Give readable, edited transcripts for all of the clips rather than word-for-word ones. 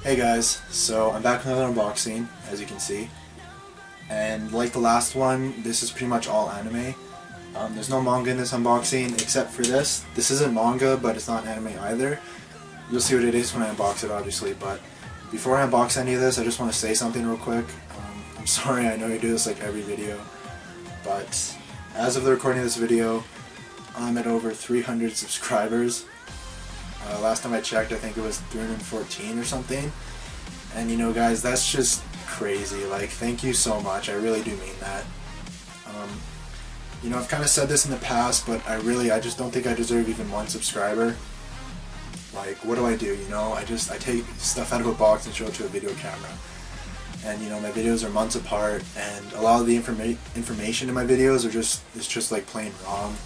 Hey guys, so I'm back with another unboxing, as you can see, and like the last one, this is pretty much all anime. There's no manga in this unboxing except for this. This isn't manga, but it's not anime either. You'll see what it is when I unbox it, obviously, but before I unbox any of this, I just want to say something real quick. I'm sorry, I know I do this like every video, but as of the recording of this video, I'm at over 300 subscribers. Last time I checked, I think it was 314 or something. And you know guys, that's just crazy. Like, thank you so much. I really do mean that. You know, I've kind of said this in the past, but I just don't think I deserve even one subscriber. Like, what do? You know, I take stuff out of a box and show it to a video camera. And you know, my videos are months apart, and a lot of the information in my videos is just like plain wrong.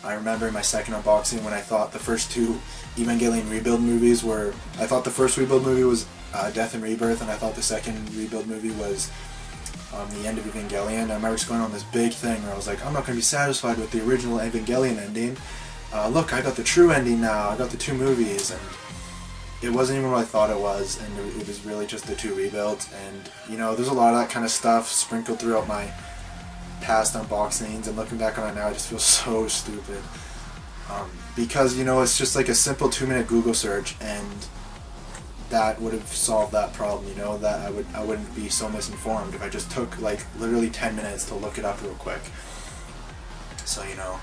I remember in my second unboxing when I thought the first two Evangelion Rebuild movies were... I thought the first Rebuild movie was Death and Rebirth, and I thought the second Rebuild movie was the end of Evangelion. I remember just going on this big thing where I was like, I'm not going to be satisfied with the original Evangelion ending. Look, I got the true ending now. I got the two movies, and it wasn't even what I thought it was, and it was really just the two rebuilds. And you know, there's a lot of that kind of stuff sprinkled throughout my past unboxings, and looking back on it now, I just feel so stupid. Because you know, it's just like a simple 2-minute Google search, and that would have solved that problem. You know, that I wouldn't be so misinformed if I just took like literally 10 minutes to look it up real quick. So you know,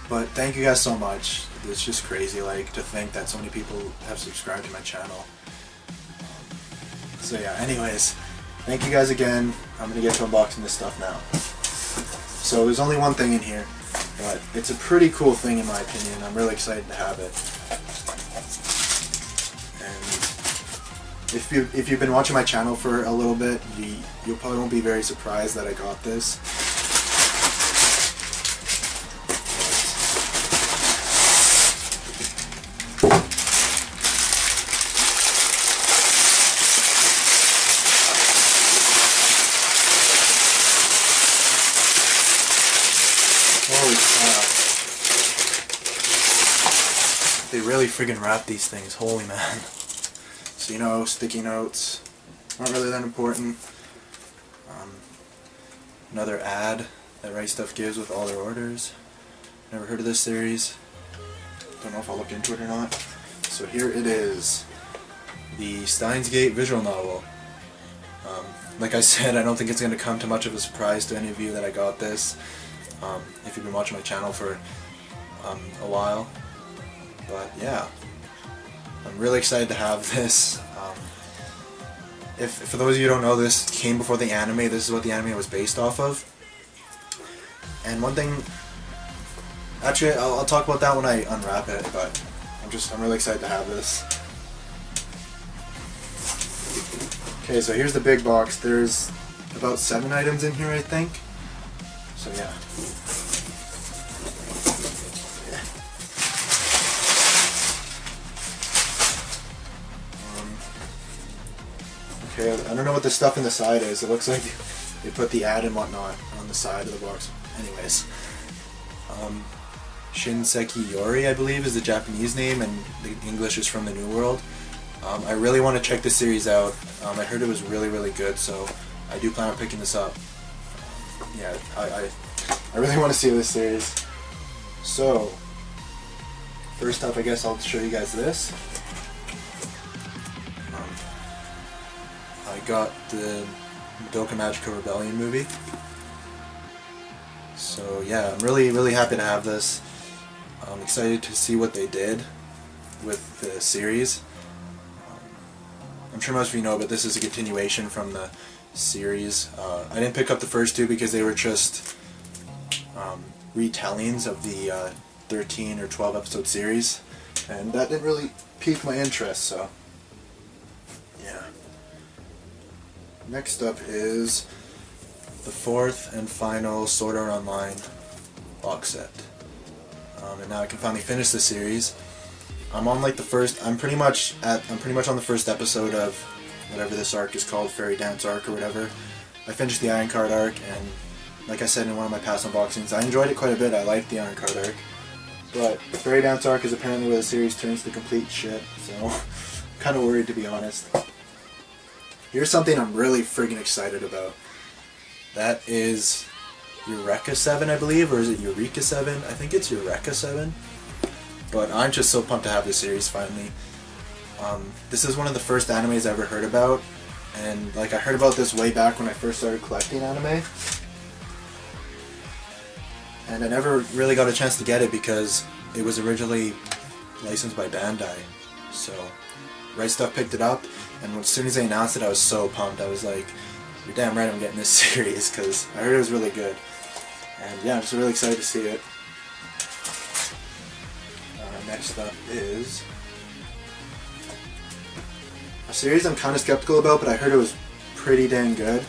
but thank you guys so much. It's just crazy, like, to think that so many people have subscribed to my channel. So yeah, anyways, thank you guys again. I'm gonna get to unboxing this stuff now. So there's only one thing in here, but it's a pretty cool thing in my opinion. I'm really excited to have it. And if you've been watching my channel for a little bit, you probably won't be very surprised that I got this. Holy crap. They really friggin' wrap these things, holy man. So you know, sticky notes aren't really that important. Another ad that Right Stuff gives with all their orders. Never heard of this series. Don't know if I'll look into it or not. So here it is. The Steins visual novel. Like I said, I don't think it's going to come to much of a surprise to any of you that I got this. If you've been watching my channel for a while. But yeah, I'm really excited to have this. For those of you who don't know, this came before the anime. This is what the anime was based off of. And one thing, actually I'll talk about that when I unwrap it, but I'm really excited to have this. Okay, so here's the big box. There's about 7 items in here, I think. So yeah. Okay, I don't know what the stuff in the side is. It looks like they put the ad and whatnot on the side of the box. Anyways, Shinseki Yuri, I believe, is the Japanese name, and the English is From the New World. I really want to check this series out. I heard it was really, really good, so I do plan on picking this up. Yeah, I really want to see this series. So, first up, I guess I'll show you guys this. I got the Madoka Magica Rebellion movie. So yeah, I'm really, really happy to have this. I'm excited to see what they did with the series. I'm sure most of you know, but this is a continuation from the series. I didn't pick up the first two because they were just retellings of the 13 or 12 episode series, and that didn't really pique my interest, so yeah. Next up is the 4th and final Sword Art Online box set. And now I can finally finish the series. I'm on like the first, I'm pretty much on the first episode of whatever this arc is called, Fairy Dance arc or whatever. I finished the Iron Card arc, and like I said in one of my past unboxings, I enjoyed it quite a bit. I liked the Iron Card arc. But the Fairy Dance arc is apparently where the series turns to complete shit, so I'm kind of worried, to be honest. Here's something I'm really friggin' excited about. That is Eureka 7, I believe, or is it Eureka 7? I think it's Eureka 7. But I'm just so pumped to have this series finally. This is one of the first animes I ever heard about, and like I heard about this way back when I first started collecting anime. And I never really got a chance to get it because it was originally licensed by Bandai. So, Right Stuff picked it up, and as soon as they announced it, I was so pumped. I was like, you're damn right I'm getting this series, because I heard it was really good. And yeah, I'm just really excited to see it. Next up is a series I'm kind of skeptical about, but I heard it was pretty dang good.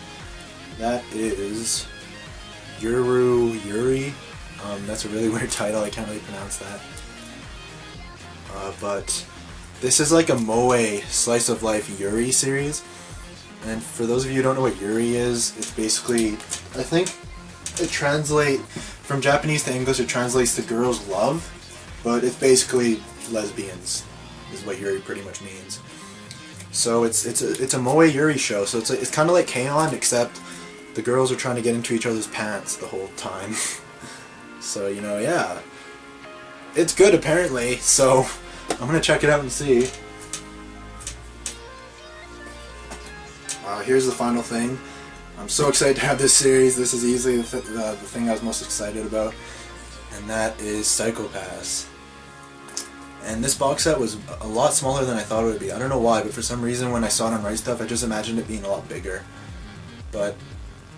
That is Yuri. That's a really weird title, I can't really pronounce that. But this is like a moe slice of life Yuri series. And for those of you who don't know what Yuri is, it's basically, I think it translates from Japanese to English, it translates to girls love, but it's basically lesbians is what Yuri pretty much means. So it's a moe Yuri show, so it's kind of like K-On!, except the girls are trying to get into each other's pants the whole time. So, you know, yeah. It's good apparently, so I'm gonna check it out and see. Here's the final thing. I'm so excited to have this series. This is easily the thing I was most excited about, and that is Psycho Pass. And this box set was a lot smaller than I thought it would be. I don't know why, but for some reason when I saw it on Right Stuff, I just imagined it being a lot bigger. But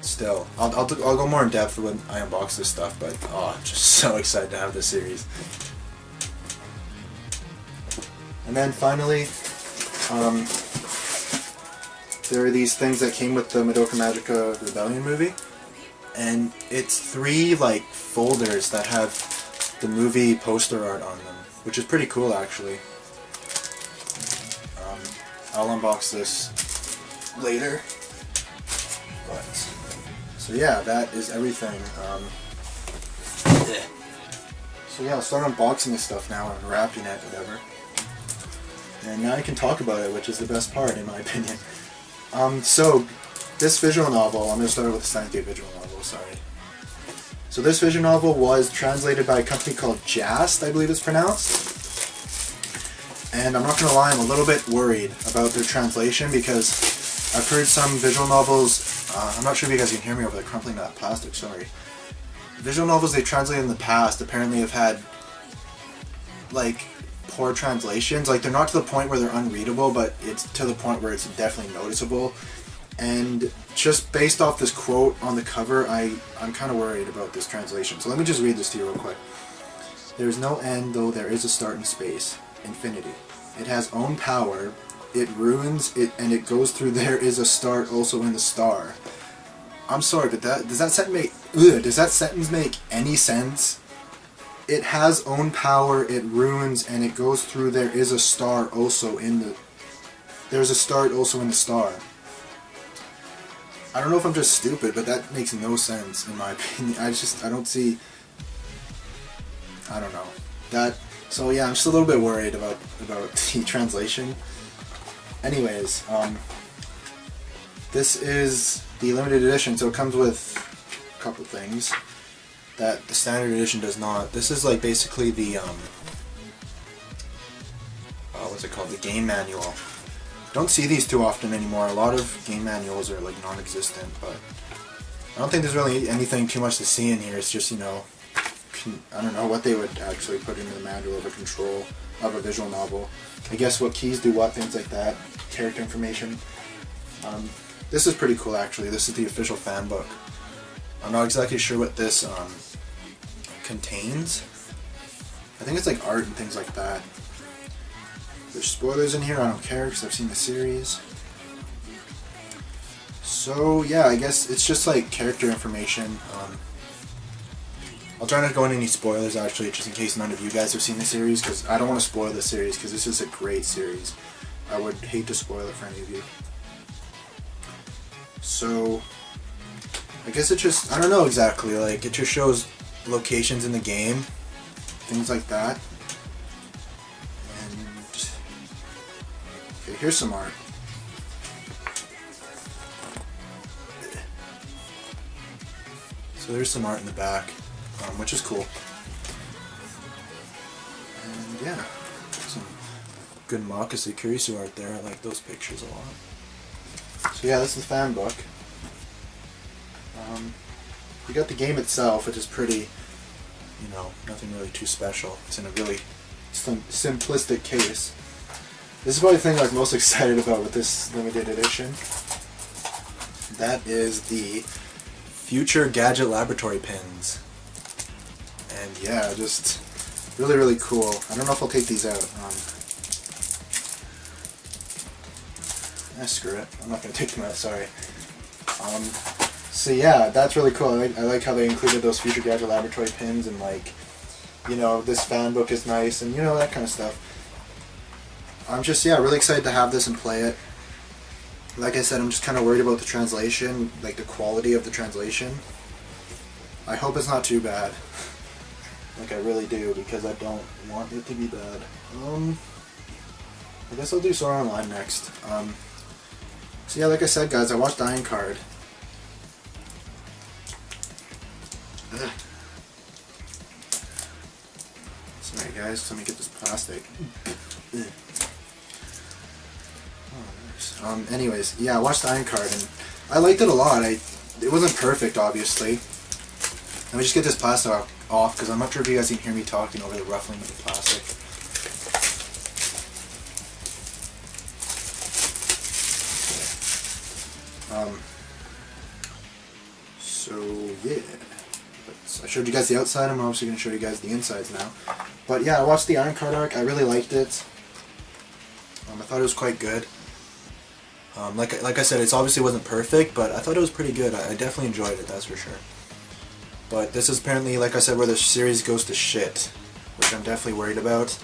still, I'll go more in depth when I unbox this stuff. But oh, I'm just so excited to have this series. And then finally, there are these things that came with the Madoka Magica Rebellion movie, and it's 3 like folders that have the movie poster art on them, which is pretty cool actually. I'll unbox this later. But so yeah, that is everything. So yeah, I'll start unboxing this stuff now and wrapping it, whatever. And now I can talk about it, which is the best part in my opinion. So, this visual novel, I'm going to start with the Steins visual novel, sorry. So this visual novel was translated by a company called Jast, I believe it's pronounced. And I'm not going to lie, I'm a little bit worried about their translation because I've heard some visual novels, I'm not sure if you guys can hear me over the crumpling of that plastic, sorry. Visual novels they translated in the past apparently have had, like, poor translations. Like, they're not to the point where they're unreadable, but it's to the point where it's definitely noticeable. And just based off this quote on the cover, I'm kind of worried about this translation. So let me just read this to you real quick. There is no end, though there is a start in space. Infinity. It has own power. It ruins it, and it goes through there is a start also in the star. I'm sorry, but does that sentence make any sense? It has own power, it ruins, and it goes through there is a star also in the... There's a start also in the star. I don't know if I'm just stupid, but that makes no sense in my opinion. I don't see... I don't know. So yeah, I'm just a little bit worried about the translation. Anyways, this is the limited edition, so it comes with a couple things that the standard edition does not. This is like basically the what's it called? The game manual. Don't see these too often anymore. A lot of game manuals are like non-existent, but I don't think there's really anything too much to see in here. It's just, you know, I don't know what they would actually put into the manual of a control of a visual novel. I guess what keys do what, things like that. Character information. This is pretty cool actually. This is the official fan book. I'm not exactly sure what this contains. I think it's like art and things like that. There's spoilers in here, I don't care because I've seen the series. So yeah, I guess it's just like character information. I'll try not to go into any spoilers actually, just in case none of you guys have seen the series, because I don't want to spoil the series, because this is a great series. I would hate to spoil it for any of you. So, I guess it just, I don't know exactly, like, it just shows locations in the game, things like that. And, okay, here's some art. So there's some art in the back, which is cool. And yeah, some good Madoka Kurisu art there. I like those pictures a lot. So yeah, this is the fan book. You got the game itself, which is pretty, you know, nothing really too special. It's in a really simplistic case. This is probably the thing I was most excited about with this limited edition. That is the Future Gadget Laboratory pins. And yeah, just really, really cool. I don't know if I'll take these out. Screw it. I'm not going to take them out, sorry. So yeah, that's really cool. I like how they included those Future Gadget Laboratory pins, and like, you know, this fan book is nice, and you know, that kind of stuff. I'm just, yeah, really excited to have this and play it. Like I said, I'm just kind of worried about the translation, like the quality of the translation. I hope it's not too bad. Like I really do, because I don't want it to be bad. I guess I'll do Sword Art Online next. So yeah, like I said, guys, I watched Iron Card. Ugh. Sorry guys, let me get this plastic. Oh, nice. Anyways, yeah, I watched Iron Card and I liked it a lot. It wasn't perfect, obviously. Let me just get this plastic off, because I'm not sure if you guys can hear me talking over the ruffling of the plastic. So yeah, I showed you guys the outside. I'm obviously going to show you guys the insides now. But yeah, I watched the Iron Card arc. I really liked it. I thought it was quite good. Like I said, it obviously wasn't perfect, but I thought it was pretty good. I definitely enjoyed it, that's for sure. But this is apparently, like I said, where the series goes to shit, which I'm definitely worried about,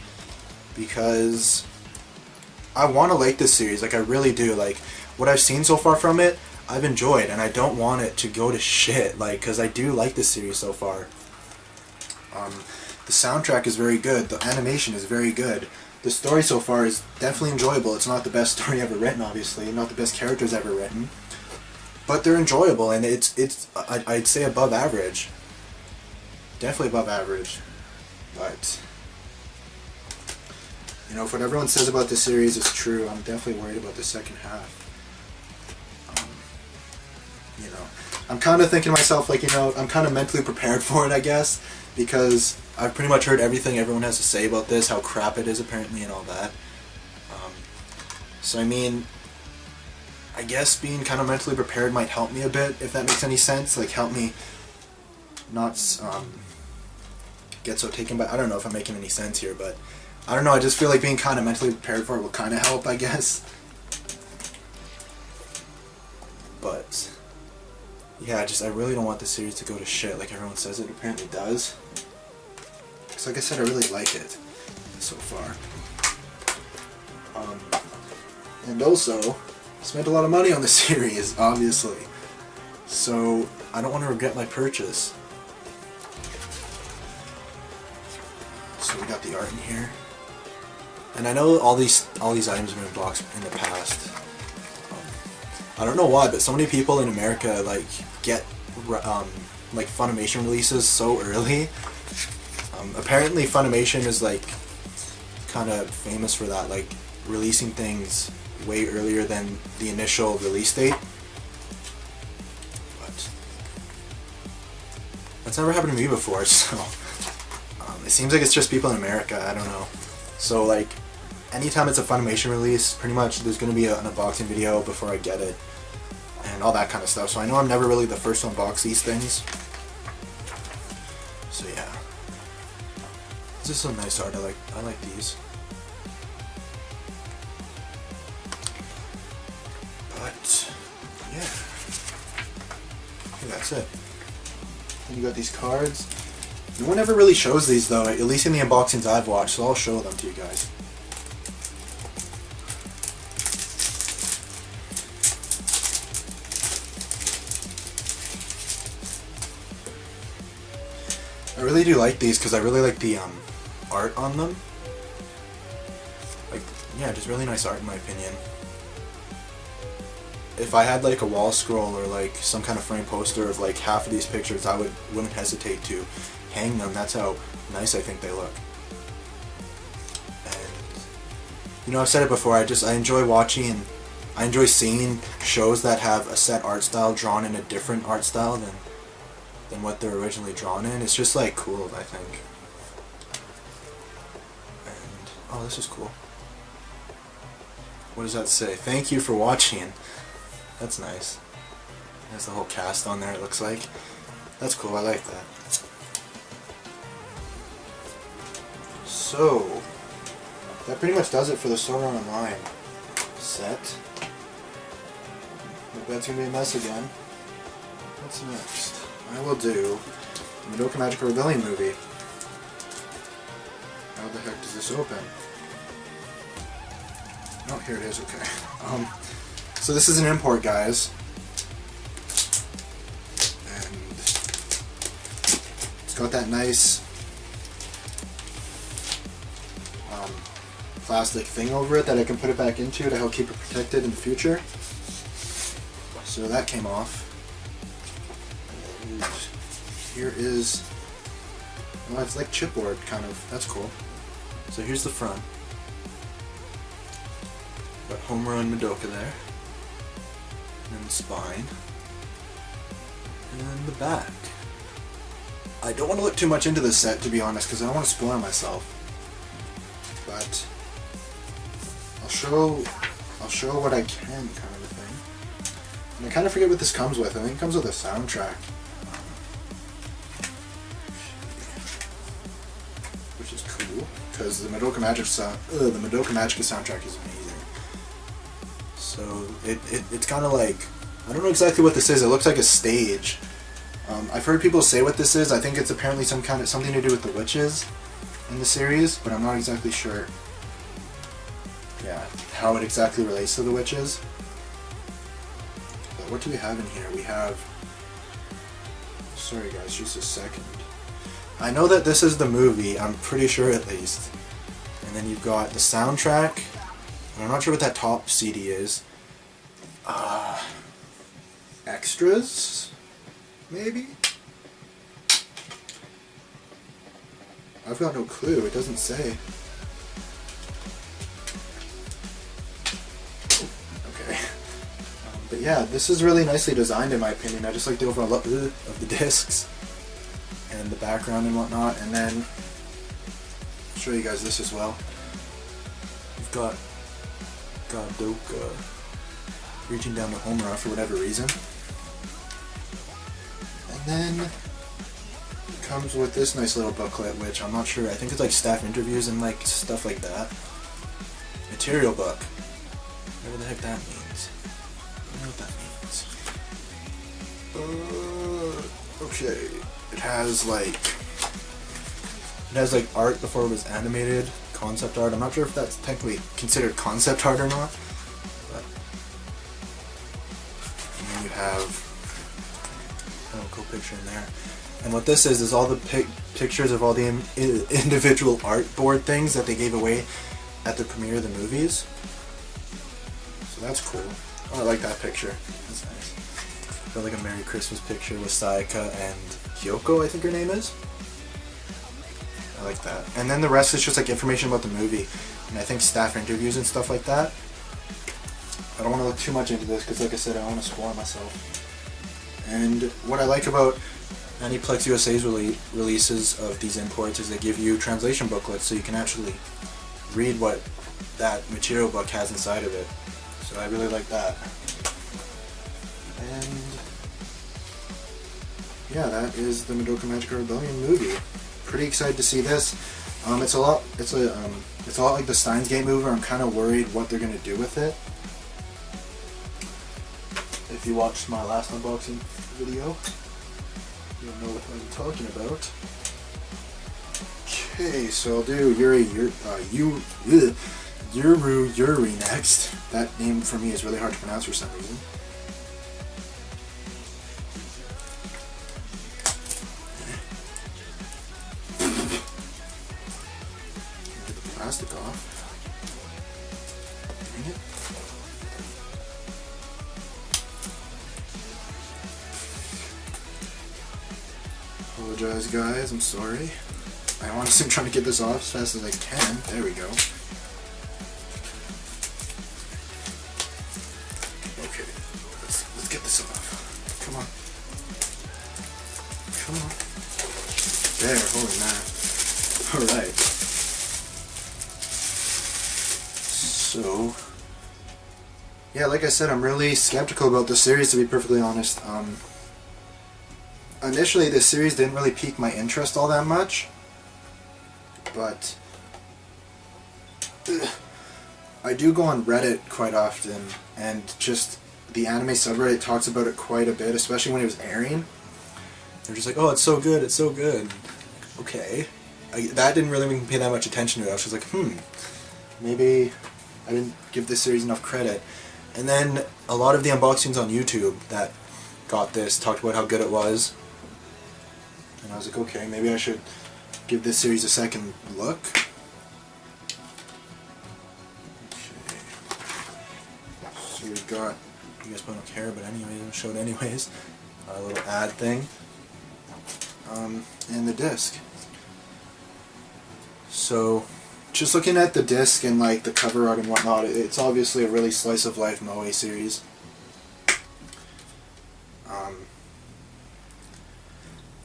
because I want to like this series, like I really do. Like what I've seen so far from it, I've enjoyed, and I don't want it to go to shit, like, because I do like this series so far. The soundtrack is very good, the animation is very good, the story so far is definitely enjoyable. It's not the best story ever written, obviously, not the best characters ever written, but they're enjoyable, and I'd say above average. Definitely above average. But, you know, if what everyone says about this series is true, I'm definitely worried about the second half. You know, I'm kind of thinking to myself, like, you know, I'm kind of mentally prepared for it, I guess, because I've pretty much heard everything everyone has to say about this, how crap it is apparently and all that. So I mean, I guess being kind of mentally prepared might help me a bit, if that makes any sense. Like, help me not get so taken by. I don't know if I'm making any sense here, but I don't know. I just feel like being kind of mentally prepared for it will kind of help, I guess. But yeah, I really don't want the series to go to shit like everyone says it apparently does. Because like I said, I really like it so far. And also, spent a lot of money on the series, obviously. So I don't want to regret my purchase. So we got the art in here. And I know all these items have been boxed in the past. I don't know why, but so many people in America like get like Funimation releases so early. Apparently Funimation is like kind of famous for that, like releasing things way earlier than the initial release date. But that's never happened to me before, so it seems like it's just people in America, I don't know. So like anytime it's a Funimation release, pretty much there's going to be an unboxing video before I get it and all that kind of stuff. So I know I'm never really the first to unbox these things. So yeah. This is some nice art. I like these. But yeah. Okay, that's it. Then you got these cards. No one ever really shows these though, at least in the unboxings I've watched, so I'll show them to you guys. I really do like these because I really like the art on them. Like, yeah, just really nice art in my opinion. if I had like a wall scroll or like some kind of frame poster of like half of these pictures, I wouldn't hesitate to hang them. That's how nice I think they look. And you know, I've said it before, I enjoy seeing shows that have a set art style drawn in a different art style than what they're originally drawn in. It's just like cool, I think. And oh, this is cool. What does that say? Thank you for watching. That's nice. There's the whole cast on there, it looks like. That's cool, I like that. So, that pretty much does it for the Sword Art Online set. Hope that's going to be a mess again. What's next? I will do the Madoka Magica Rebellion movie. How the heck does this open? Oh, here it is, okay. So this is an import, guys. And it's got that nice plastic thing over it that I can put it back into to help keep it protected in the future. So that came off. And here is, well, it's like chipboard kind of. That's cool. So here's the front. Got Homura and Madoka there. And then the spine. And then the back. I don't want to look too much into this set, to be honest, because I don't want to spoil myself. But I'll show what I can, kind of a thing. And I kind of forget what this comes with. I think it comes with a soundtrack, which is cool because the Madoka Magica soundtrack is amazing. So it's kind of like, I don't know exactly what this is. It looks like a stage. I've heard people say what this is. I think it's apparently something to do with the witches in the series, but I'm not exactly sure. Yeah, how it exactly relates to the witches. But what do we have in here? We have... Sorry guys, just a second. I know that this is the movie, I'm pretty sure at least. And then you've got the soundtrack. And I'm not sure what that top CD is. Extras? Maybe? I've got no clue, it doesn't say. Okay. But yeah, this is really nicely designed in my opinion. I just like the overall look of the discs and the background and whatnot. And then I'll show you guys this as well. We've got Madoka reaching down to Homura for whatever reason. And then it comes with this nice little booklet, which I'm not sure, I think it's like staff interviews and like stuff like that. Material book. Whatever the heck that means. I don't know what that means. Okay. It has like art before it was animated, concept art. I'm not sure if that's technically considered concept art or not. But and then you have a cool picture in there. And what this is all the pictures of all the individual artboard things that they gave away at the premiere of the movies. So that's cool. Oh, I like that picture. That's nice. Got like a Merry Christmas picture with Sayaka and Kyoko, I think her name is. I like that. And then the rest is just like information about the movie. And I think staff interviews and stuff like that. I don't want to look too much into this because like I said, I don't want to spoil myself. And what I like about Aniplex USA's releases of these imports is they give you translation booklets so you can actually read what that material book has inside of it. So I really like that. And yeah, that is the Madoka Magica Rebellion movie. Pretty excited to see this. It's a lot like the Steins Gate movie. I'm kind of worried what they're gonna do with it. If you watched my last unboxing video, you'll know what I'm talking about. Okay, so I'll do Yuri next. That name for me is really hard to pronounce for some reason. Get the plastic off. Dang apologize, guys. I'm sorry. I honestly am trying to get this off as fast as I can. There we go. Okay, let's get this off. Come on. Come on. There, holy man. Alright. So, yeah, like I said, I'm really skeptical about the series, to be perfectly honest. Initially, this series didn't really pique my interest all that much. But I do go on Reddit quite often, and just the anime subreddit talks about it quite a bit, especially when it was airing. They're just like, oh, it's so good, it's so good. Okay. That didn't really make me pay that much attention to it. I was just like, maybe I didn't give this series enough credit. And then a lot of the unboxings on YouTube that got this talked about how good it was. And I was like, okay, maybe I should give this series a second look. Okay. So we've got, you guys probably don't care, but anyways, I'll show it anyways. A little ad thing. And the disc. So, just looking at the disc and like the cover art and whatnot, it's obviously a really slice of life moe series.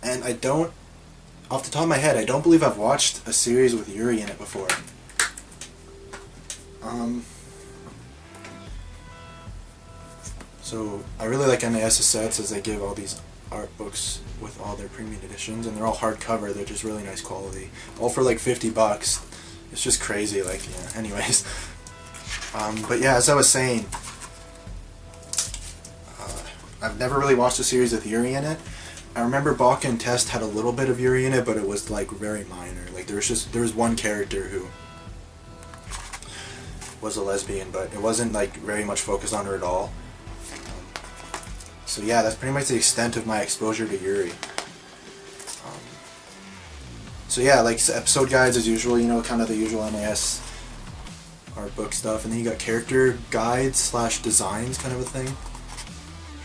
And I don't, off the top of my head, I don't believe I've watched a series with Yuri in it before. So I really like NAS's sets, as they give all these art books with all their premium editions, and they're all hardcover. They're just really nice quality, all for like $50. It's just crazy. Like, yeah. Anyways, but yeah, as I was saying, I've never really watched a series with Yuri in it. I remember Baka and Test had a little bit of Yuri in it, but it was like very minor. Like there was one character who was a lesbian, but it wasn't like very much focused on her at all. So yeah, that's pretty much the extent of my exposure to Yuri. So yeah, like episode guides as usual, you know, kind of the usual NAS art book stuff, and then you got character guides / designs kind of a thing.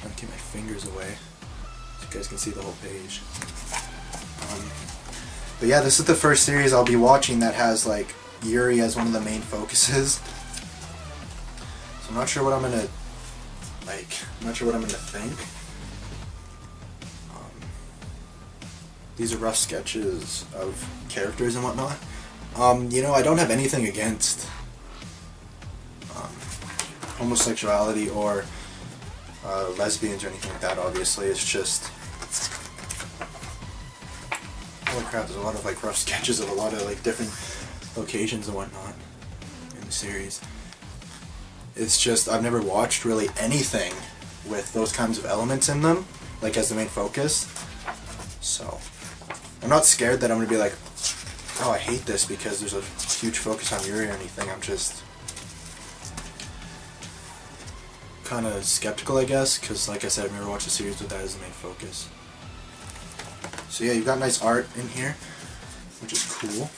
I'll keep my fingers away so you guys can see the whole page. But yeah, this is the first series I'll be watching that has like Yuri as one of the main focuses. So I'm not sure what I'm gonna think. These are rough sketches of characters and whatnot. You know, I don't have anything against homosexuality or lesbians or anything like that, obviously. It's just, holy crap, there's a lot of like rough sketches of a lot of like different locations and whatnot in the series. It's just, I've never watched really anything with those kinds of elements in them, like as the main focus. So, I'm not scared that I'm going to be like, oh, I hate this because there's a huge focus on Yuri or anything. I'm just kind of skeptical, I guess, because like I said, I've never watched a series with that as the main focus. So yeah, you've got nice art in here, which is cool.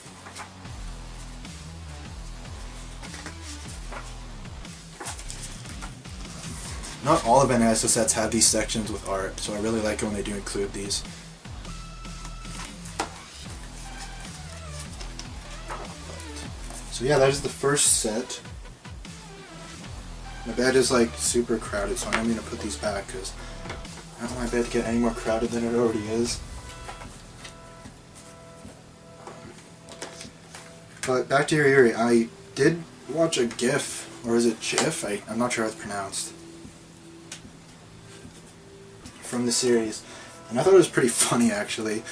Not all of NAS sets have these sections with art, so I really like it when they do include these. So yeah, that is the first set. My bed is like super crowded, so I'm going to put these back because I don't want my bed to get any more crowded than it already is. But back to Yuri, I did watch a GIF, or is it GIF? I'm not sure how it's pronounced, from the series, and I thought it was pretty funny actually.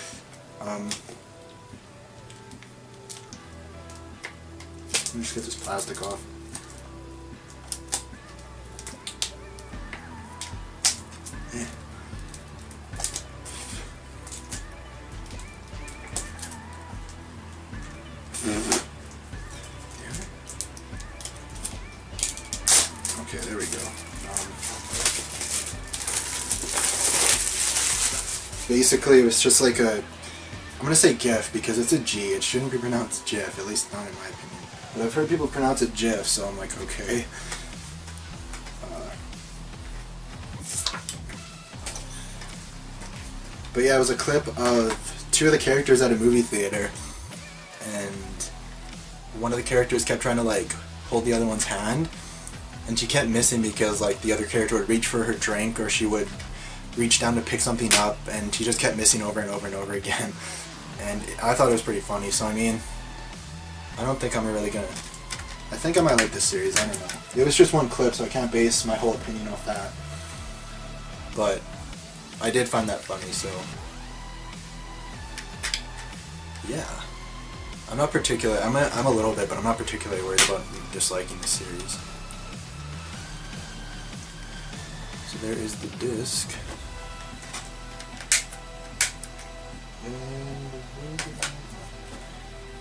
Let me just get this plastic off. Yeah. Okay, there we go. Basically, it was just like a, I'm going to say GIF because it's a G. It shouldn't be pronounced GIF, at least not in my opinion. But I've heard people pronounce it GIF, so I'm like, okay. But yeah, it was a clip of two of the characters at a movie theater, and one of the characters kept trying to like hold the other one's hand, and she kept missing because like the other character would reach for her drink, or she would reach down to pick something up, and she just kept missing over and over and over again. And I thought it was pretty funny. So I mean, I don't think I'm really gonna. I think I might like this series. I don't know. It was just one clip, so I can't base my whole opinion off that. But I did find that funny, so yeah. I'm not particularly. I'm a little bit, but I'm not particularly worried about disliking the series. So there is the disc.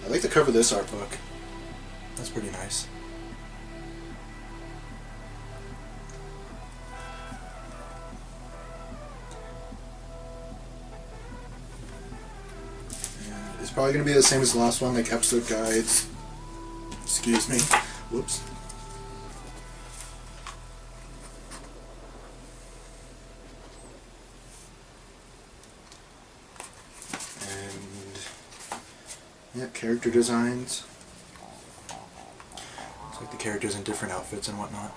I like the cover of this art book. That's pretty nice. And it's probably going to be the same as the last one, like episode guides. Excuse me. Whoops. Yeah, character designs. It's like the characters in different outfits and whatnot.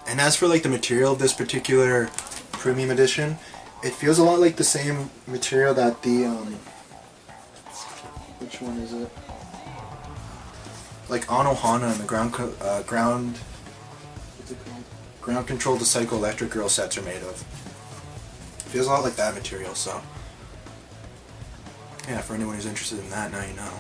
And as for like the material of this particular premium edition, it feels a lot like the same material that the which one is it? Like Anohana and the ground what's it called? Ground Control to Psycho Electric Girl sets are made of. It feels a lot like that material, so yeah, for anyone who's interested in that, now you know.